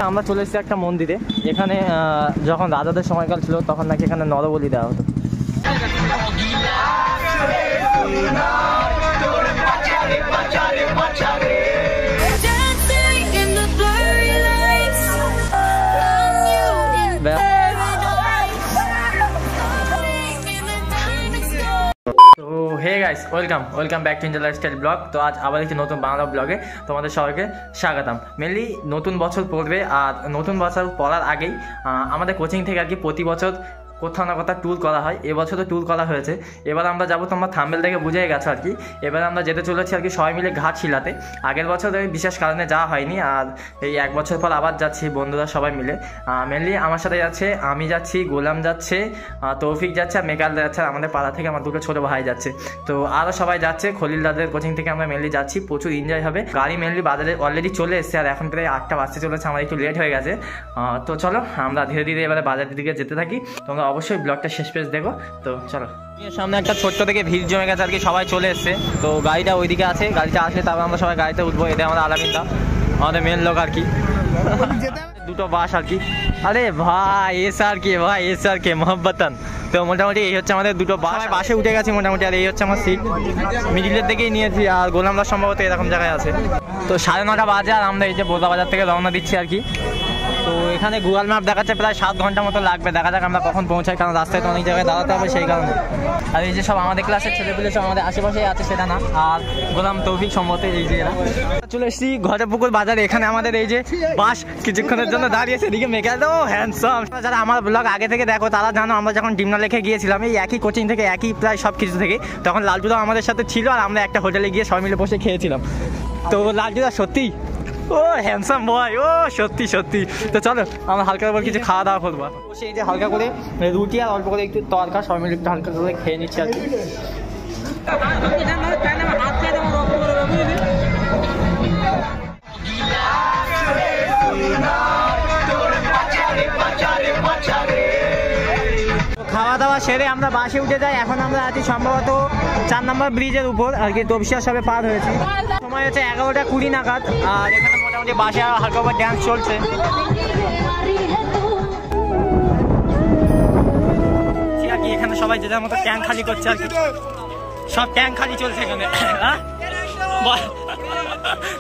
আমরা চলে এসেছি একটা মন্দিরে। এখানে যখন রাজাদের সময়কাল ছিল তখন নাকি এখানে নরবলি দেওয়া হতো। তো hey guys, welcome back to India lifestyle blog. তো আজ আবার একটি নতুন বাংলা ব্লগে তোমাদের সবাইকে স্বাগতম। মেনলি নতুন বছর পড়বে, আর নতুন বছর পড়ার আগেই আমাদের কোচিং থেকে আর কি প্রতি বছর কোথাও না কোথাও ট্যুর করা হয়। এবছরও ট্যুর করা হয়েছে। এবার আমরা যাবো, তোমরা থাম্বেল থেকে বুঝেই গেছো আর কি। এবার আমরা যেতে চলেছি আর কি সবাই মিলে ঘাটশিলাতে। আগের বছর বিশেষ কারণে যাওয়া হয়নি, আর এই এক বছর পর আবার যাচ্ছি বন্ধুরা সবাই মিলে। মেনলি আমার সাথে যাচ্ছে, আমি যাচ্ছি, গোলাম যাচ্ছে, তৌফিক যাচ্ছে, আর মেকাল যাচ্ছে, আর আমাদের পাড়া থেকে আমার দুটো ছোটো ভাই যাচ্ছে। তো আরও সবাই যাচ্ছে, খলিল দাদের কোচিং থেকে আমরা মেনলি যাচ্ছি। প্রচুর এনজয় হবে। গাড়ি মেনলি বাজারে অলরেডি চলে এসেছে, আর এখন প্রায় 8টা বাজতে চলেছে, আমার একটু লেট হয়ে গেছে। তো চলো আমরা ধীরে ধীরে এবারে বাজারের দিকে যেতে থাকি। তোমরা অবশ্যই ব্লগটা শেষ পেজ দেখো। তো চলো, সামনে একটা ছোট্ট থেকে ভিড় জমে গেছে আর কি, সবাই চলে এসছে। তো গাড়িটা ওইদিকে আছে, গাড়িটা আসলে তারপর আমরা সবাই গাড়িতে উঠবো। এটা আমাদের আলামিনদা, আমাদের মেন লোক আর কি। দুটো বাস আর কি। আরে ভাই এস আর কে মোহাম্মতান। তো মোটামুটি এই হচ্ছে আমাদের দুটো বাস, বাসে উঠে গেছি মোটামুটি। আর এই হচ্ছে আমার সিট, মিডিলের দিকেই নিয়েছি। আর গোলামরা সম্ভবত এরকম জায়গায় আছে। তো 9:30 বাজে, আর আমরা এই যে বোদা বাজার থেকে রওনা দিচ্ছি আর কি। তো এখানে গুগল ম্যাপ দেখাচ্ছে প্রায় 7 ঘন্টা মতো লাগবে। দেখা যাক আমরা কখন পৌঁছাই, কারণ রাস্তায় তো অনেক জায়গায় দাঁড়াতে হবে সেই কারণে। আর এই যে সব আমাদের ক্লাসের ছেলেগুলো সব আমাদের আশেপাশেই আছে, সেটা না। আর গোলাম তৌফিক সম্ভবত এই যে চলে এসেছি ঘরেপুকুর বাজারে। এখানে আমাদের এই যে বাস কিছুক্ষণের জন্য দাঁড়িয়েছে। এদিকে মেকাল তো হ্যান্ডসাম। যারা আমার ব্লগ আগে থেকে দেখো তারা জানো, আমরা যখন ডিমনা লেখে গিয়েছিলাম এই একই কোচিং থেকে, একই প্রায় সব কিছু থেকে, তখন লালটুদা আমাদের সাথে ছিল। আর আমরা একটা হোটেলে গিয়ে সবাই মিলে বসে খেয়েছিলাম। তো লালটুদা সত্যি ও হ্যান্ডসাম বয়, ও সত্যি। তো চলো আমরা হালকা করে কিছু খাওয়া দাওয়া করবো। সেই যে হালকা করে রুটি আর অল্প করে একটু তরকা সবাই মিলে একটু হালকা করে খেয়ে নিচ্ছি আর কি। খাওয়া দাওয়া সেরে আমরা বাসে উঠে যাই। এখন আমরা আছি সম্ভবত 4 নম্বর ব্রিজের উপর আর কি, তপসিয়া সবে পার হয়েছি। সময় হচ্ছে 11:20 নাগাদ। আর এখানে মোটামুটি বাসে হালকা করে ড্যান্স চলছে। আর কি এখানে সবাই যে যার মতো ট্যাঙ্ক খালি করছে আর কি, সব ট্যাঙ্ক খালি চলছে এখানে।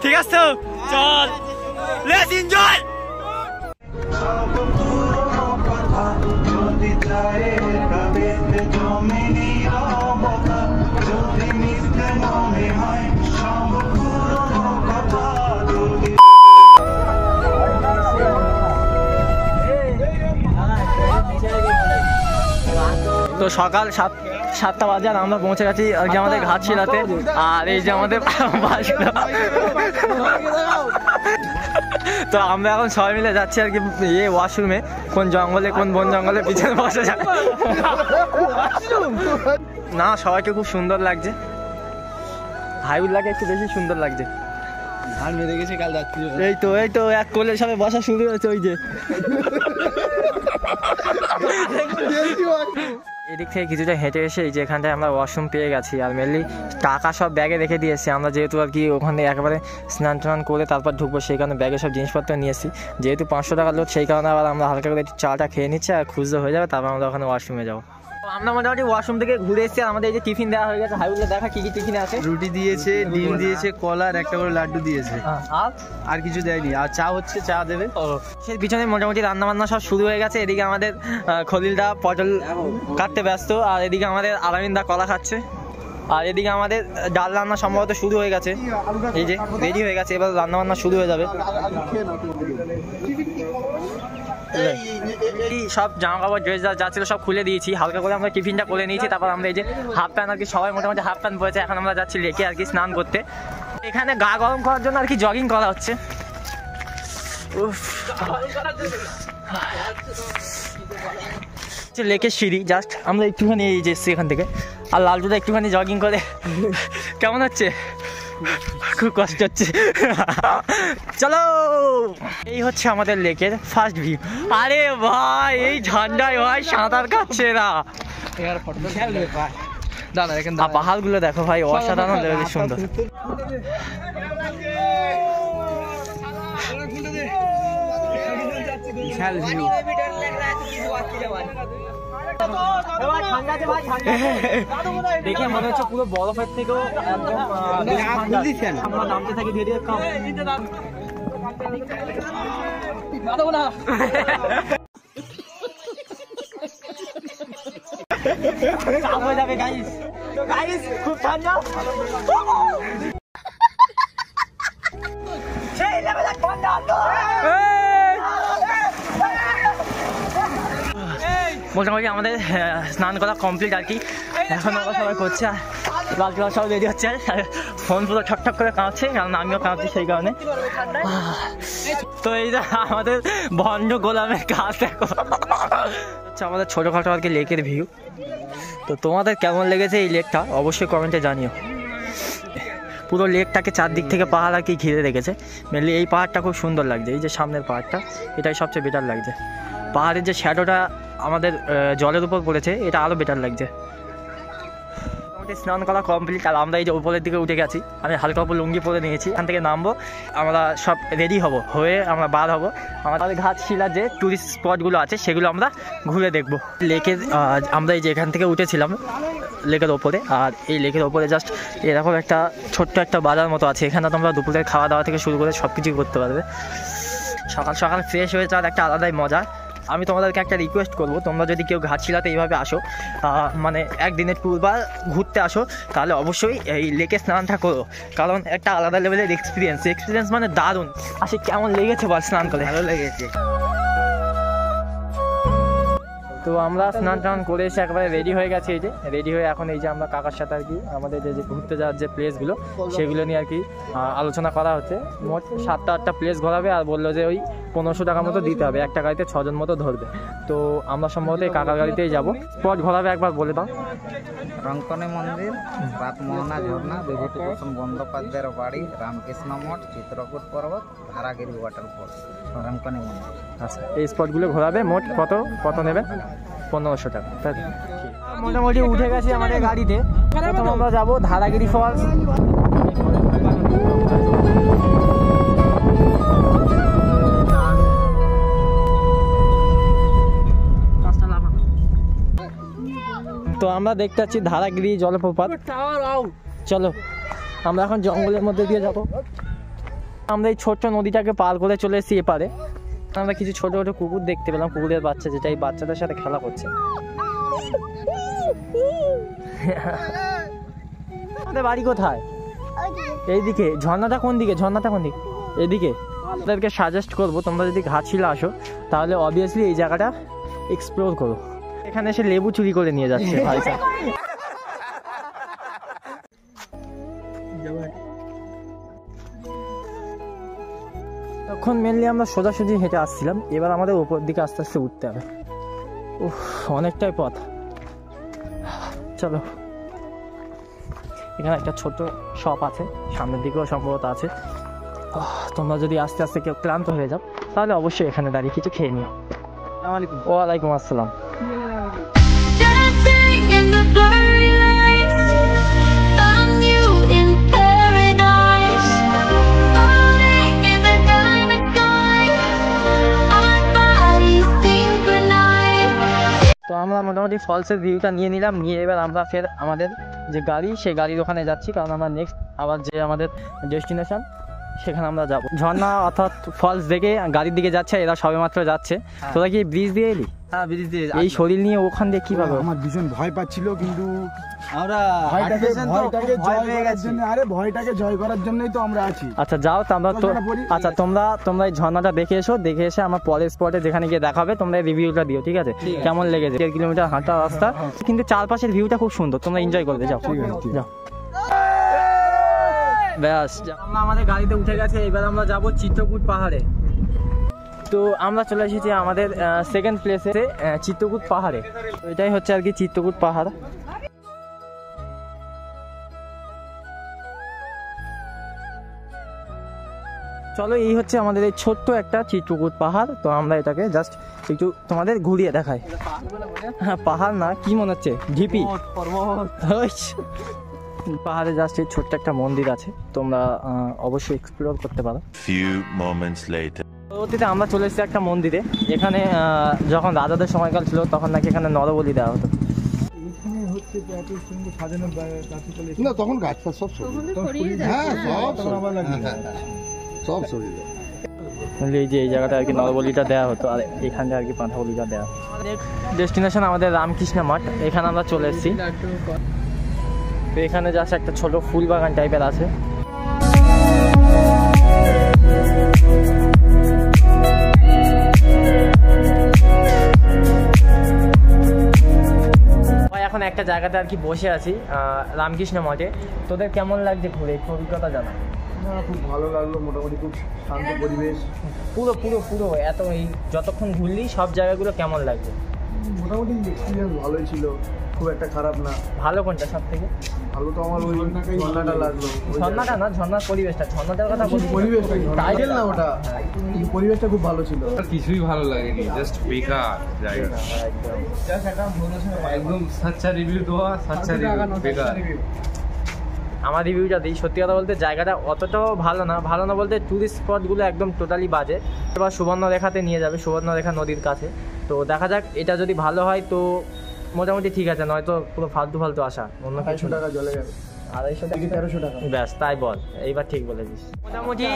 ঠিক আছে, তো চল লেটস এনজয়। তো সকাল 7টা বাজে, আর আমরা পৌঁছে গেছি আর কি আমাদের ঘাটশিলাতে। আর এই যে আমাদের বাসগুলো। তো আমরা এখন সবাই মিলে যাচ্ছি আর কি ওয়াশরুমে। কোন জঙ্গলে, কোন বন জঙ্গলে পিছনে বসে যায় না। সবাইকে খুব সুন্দর লাগছে, হাইউল্লাহকে একটু বেশি সুন্দর লাগছে। ধান মেরে গেছে কাল রাত্রি। এই তো এক কোলের সাথে বসা শুরু হয়েছে। ওই যে এদিক থেকে কিছুটা হেঁটে এসে এই যে এখানটায় আমরা ওয়াশরুম পেয়ে গেছি। আর মেনলি টাকা সব ব্যাগে রেখে দিয়েছি আমরা, যেহেতু আর কি ওখানে একেবারে স্নান টান করে তারপর ঢুকবো, সেই কারণে ব্যাগে সব জিনিসপত্র নিয়েছি। যেহেতু 500 টাকা লোড, সেই কারণে আবার আমরা হালকা করে একটু চাটা খেয়ে নিচ্ছি, আর খুঁজতে হয়ে যাবে, তারপর আমরা ওখানে ওয়াশরুমে যাবো। আমরা মোটামুটি ওয়াশরুম থেকে ঘুরে এসেছি। আর আমাদের এই যে টিফিন দেওয়া হয়ে গেছে। হাইউল্লাহ দেখা কি কি টিফিনে আছে। রুটি দিয়েছে, ডিম দিয়েছে, কলা আর একটা করে লাড্ডু দিয়েছে। আর কিছু দেয়নি। আর চা হচ্ছে, চা দেবে। সেই পিছনে মোটামুটি রান্না বান্না সব শুরু হয়ে গেছে। এদিকে আমাদের খলিলদা পটল কাটতে ব্যস্ত, আর এদিকে আমাদের আলামিনদা কলা খাচ্ছে। আর এদিকে আমাদের ডাল রান্না সম্ভবত শুরু হয়ে গেছে। এই যে রেডি হয়ে গেছে, এবার রান্না বান্না শুরু হয়ে যাবে। সব জামা কাপড় ড্রেস যা ছিল সব খুলে দিয়েছি, হালকা করে আমরা টিফিনটা করে নিয়েছি। তারপর আমরা এই যে হাফ প্যান্ট আর কি, সবাই মোটামুটি হাফ প্যান্ট পরেছে। এখন আমরা যাচ্ছি লেকে আর কি স্নান করতে। এখানে গা গরম করার জন্য আর কি জগিং করা হচ্ছে। লেকের সিঁড়ি জাস্ট আমরা একটুখানি এই যে এসছি এখান থেকে। আর লালটুদা একটুখানি জগিং করে। কেমন হচ্ছে? খুব কষ্ট হচ্ছে। চলো, এই হচ্ছে আমাদের লেকের ফার্স্ট ভিউ। আরে ভাই এই ঠান্ডায় ভাই সাঁতার কাটছে না। পাহাড়গুলো দেখো ভাই, অসাধারণ লেভেলের সুন্দর। বিশাল ভিউ। দেখে মনে হচ্ছে পুরো বরফের থেকেও একদম আমরা নামতে থাকি ধীরে ধীরে কম। হয়ে যাবে গাইস, গাইস খুব ঠান্ডা। সেই লেভেলে ঠান্ডা মোটামুটি আমাদের স্নান করা কমপ্লিট আর কি। এখন ওরা সবাই করছে আর বাকিরা সব রেডি হচ্ছে। আর ফোন পুরো ঠকঠক করে কাঁপছে, কারণ আমিও কাঁপছি সেই কারণে। তো এই যে আমাদের ভণ্ড গোলামের কাজ দেখো, হচ্ছে আমাদের ছোটোখাটো আর কি লেকের ভিউ। তো তোমাদের কেমন লেগেছে এই লেকটা অবশ্যই কমেন্টে জানিও। পুরো লেকটাকে চারদিক থেকে পাহাড় আর কি ঘিরে রেখেছে। মেনলি এই পাহাড়টা খুব সুন্দর লাগছে, এই যে সামনের পাহাড়টা এটাই সবচেয়ে বেটার লাগছে। পাহাড়ের যে শ্যাডোটা আমাদের জলের উপর পড়েছে এটা আরও বেটার লাগছে। মোটামুটি স্নান করা কমপ্লিট, আর আমরা এই যে উপরের দিকে উঠে গেছি। আমি হালকা উপর লুঙ্গি পরে নিয়েছি। এখান থেকে নামবো, আমরা সব রেডি হব, হয়ে আমরা বার হব। আমাদের ঘাটশিলার যে টুরিস্ট স্পটগুলো আছে সেগুলো আমরা ঘুরে দেখব। লেকের আমরা এই যে এখান থেকে উঠেছিলাম লেকের ওপরে, আর এই লেকের ওপরে জাস্ট এরকম একটা ছোট্ট একটা বাজার মতো আছে। এখানে তোমরা দুপুরের খাওয়া দাওয়া থেকে শুরু করে সব কিছুই করতে পারবে। সকাল সকাল ফ্রেশ হয়ে যাওয়ার একটা আলাদাই মজা। আমি তোমাদেরকে একটা রিকোয়েস্ট করবো, তোমরা যদি কেউ ঘাটশিলাতে এইভাবে আসো, মানে একদিনের ট্যুর বা ঘুরতে আসো, তাহলে অবশ্যই এই লেকে স্নানটা করো, কারণ একটা আলাদা লেভেলের এক্সপিরিয়েন্স মানে দারুণ। আসে কেমন লেগেছে বল স্নান করে? ভালো লেগেছে। তো আমরা স্নান টান করে এসে একবারে রেডি হয়ে গেছি। এই যে রেডি হয়ে এখন এই যে আমরা কাকার সাথে আর কি আমাদের যে ঘুরতে যাওয়ার যে প্লেসগুলো সেগুলো নিয়ে আর কি আলোচনা করা হচ্ছে। মোট 7-8টা প্লেস ঘোরাবে, আর বললো যে ওই 1500 টাকা মতো দিতে হবে, একটা গাড়িতে 6 জন মতো ধরবে। তো আমরা সম্ভবত এই কাকার গাড়িতেই যাবো। স্পট ঘোরাবে একবার বলে দাও। রঙ্কনী মন্দির, রাতমোহনা ঝর্ণা, বিভূতিভূষণ বন্দ্যোপাধ্যায়ের বাড়ি, রামকৃষ্ণ মঠ, চিত্রকূট পর্বত, ধারাগিরি ওয়াটারফল, রঙ্কনী মন্দির। আচ্ছা, এই স্পটগুলো ঘোরাবে। মোট কত নেবে? 1500 টাকা। তাই মোটামুটি উঠে গেছি আমাদের গাড়িতে। প্রথম আমরা যাবো ধারাগিরি ফলস। তো আমরা দেখতে পাচ্ছি ধারাগিরি জলপ্রপাত। চলো আমরা এখন জঙ্গলের মধ্যে দিয়ে যাব। আমরা এই ছোট্ট নদীটাকে পার করে চলে এসেছি এপারে। আমরা কিছু ছোট ছোট কুকুর দেখতে পেলাম, কুকুরের বাচ্চা, যেটা এই বাচ্চাদের সাথে খেলা করছে। আমাদের বাড়ি কোথায়? এইদিকে। ঝর্ণাটা কোন দিকে? এদিকে। আপনাদেরকে সাজেস্ট করবো, তোমরা যদি ঘাটশিলা আসো তাহলে অবভিয়াসলি এই জায়গাটা এক্সপ্লোর করো। এখানে এসে লেবু চুরি করে নিয়ে যাচ্ছে ভাই সাহেব। তখন মেনলি আমরা সোজাসুজি হেঁটে আসছিলাম, এবার আমাদের উপর দিকে আস্তে আস্তে উঠতে হবে। উফ, অনেকটাই পথ। চলো, এখানে একটা ছোট শপ আছে, সামনের দিকেও সম্ভবত আছে। তোমরা যদি আস্তে আস্তে কেউ ক্লান্ত হয়ে যাও তাহলে অবশ্যই এখানে দাঁড়িয়ে কিছু খেয়ে নিও। ওয়ালাইকুম আসসালাম। তো আমরা মোটামুটি ফলসের ভিউটা নিয়ে নিলাম, নিয়ে এবার আমরা ফের আমাদের যে গাড়ি সেই গাড়ির ওখানে যাচ্ছি, কারণ আমরা নেক্সট আবার যে আমাদের ডেস্টিনেশন সেখানে আমরা যাবো। ঝর্ণা অর্থাৎ ফলস দেখে গাড়ির দিকে যাচ্ছে, এরা সবে মাত্র যাচ্ছে। তোরা কি ব্রিজ দিয়ে এলি? হ্যাঁ, ব্রিজ দিয়ে। এই শরীর নিয়ে ওখান দিয়ে কিভাবে? আমার ভীষণ ভয় পাচ্ছিল, কিন্তু আমরা ভয়টাকে জয় করার জন্যই তো আমরা আছি। আচ্ছা যাও, তোমরা তো আচ্ছা তোমরা এই ঝর্ণাটা দেখে এসো, দেখে এসে আমার পরের স্পটে যেখানে গিয়ে দেখাবে তোমরা রিভিউটা দিও, ঠিক আছে? কেমন লেগেছে? 1.5 কিলোমিটার হাঁটা রাস্তা, কিন্তু চারপাশের ভিউটা খুব সুন্দর, তোমরা এনজয় করবে। যাও যাও। ব্যাস, আমরা আমাদের গাড়িতে উঠে গেছে, এবার আমরা যাবো চিত্রকূট পাহাড়ে। তো আমরা চলে এসেছি আমাদের সেকেন্ড প্লেসে, চিত্রকূট পাহাড়ে। তো এটাই হচ্ছে আর কি চিত্রকূট পাহাড়। চলো, এই হচ্ছে আমাদের এই ছোট্ট একটা চিত্রকূট পাহাড়। তো আমরা এটাকে জাস্ট একটু তোমাদের ঘুরিয়ে দেখাই। হ্যাঁ, পাহাড় না, কি মনে হচ্ছে? ঢিপি। পাহাড়ে জাস্ট এই ছোট্ট একটা মন্দির আছে, তোমরা অবশ্যই এক্সপ্লোর করতে পারো। Few moments later. তো পরবর্তীতে আমরা চলে এসেছি একটা মন্দিরে, এখানে যখন রাজাদের সময়কাল ছিল তখন নাকি এখানে নরবলি দেওয়া হতো। না তখন গাছ ফাছ সব হ্যাঁ সব সব এই যে এই জায়গাটা আর কি নরবলিটা দেওয়া হতো, আর এখানে আর কি পাঁঠা বলিটা দেওয়া। ডেস্টিনেশন আমাদের রামকৃষ্ণ মঠ, এখানে আমরা চলে এসেছি। তো এখানে জাস্ট একটা ছোট ফুল বাগান টাইপের আছে। এখন একটা জায়গাতে আর কি বসে আছি রামকৃষ্ণ মঠে। তোদের কেমন লাগছে ঘুরে, একটু অভিজ্ঞতা জানা। খুব ভালো লাগলো, মোটামুটি খুব শান্ত পরিবেশ। পুরো পুরো পুরো এত এই যতক্ষণ ঘুরলি সব জায়গাগুলো কেমন লাগছে? মোটামুটি এক্সপিরিয়েন্স ভালোই ছিল, খুব একটা খারাপ না। ভালো কোনটা সব থেকে? ভালো তো আমার ওই ঝর্ণাটা লাগলো। ঝর্ণাটা না, ঝর্ণার পরিবেশটা, ঝর্ণাটার কথা বলছি। পরিবেশটা টাইটেল না ওটা, পরিবেশটা খুব ভালো ছিল। কিছুই ভালো লাগেনি, জাস্ট বেকার জায়গা, একদম সাচ্চা রিভিউ দেওয়া, সাচ্চা রিভিউ বেকার। আমার রিভিউটা দিই, সত্যি কথা বলতে জায়গাটা অতটাও ভালো না, ভালো না বলতে টুরিস্ট স্পটগুলো একদম টোটালি বাজে। এবার সুবর্ণরেখাতে নিয়ে যাবে, সুবর্ণরেখা নদীর কাছে। তো দেখা যাক এটা যদি ভালো হয় তো মোটামুটি ঠিক আছে, নয়তো পুরো ফালতু ফালতু আসা অন্য কিছু। 250 টাকা জলে যাবে, 250 টাকা 1300 টাকা ব্যাস, তাই বল, এইবার ঠিক বলেছিস। মোটামুটি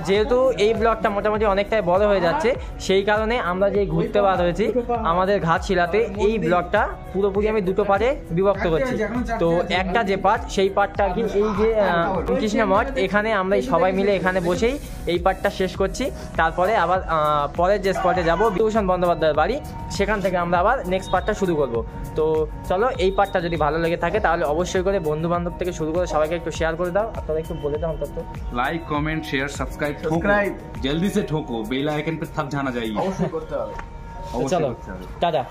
যেহেতু এই ব্লগটা মোটামুটি অনেকটাই বড় হয়ে যাচ্ছে, সেই কারণে আমরা যে ঘুরতে বার হয়েছি আমাদের ঘাটশিলাতে, এই ব্লগটা পুরোপুরি আমি দুটো পার্টে বিভক্ত করছি। তো একটা যে পার্ট, সেই পার্টটা কি এই যে কৃষ্ণ মঠ, এখানে আমরা সবাই মিলে এখানে বসেই এই পার্টটা শেষ করছি। তারপরে আবার পরের যে স্পটে যাবো বিভূষণ বন্দ্যোপাধ্যায়ের বাড়ি, সেখান থেকে আমরা আবার নেক্সট পার্টটা শুরু করব। তো চলো, এই পার্টটা যদি ভালো লেগে থাকে তাহলে অবশ্যই করে বন্ধু বান্ধব থেকে শুরু করে সবাইকে একটু শেয়ার করে দাও। আপনারা একটু বলে দাও অন্তত। Like comment share subscribe Subscribe। जल्दी से ठोको, बेल आइकन पे थप जाना चाहिए। অবশ্যই করতে হবে। চলো अवश्य টাটা।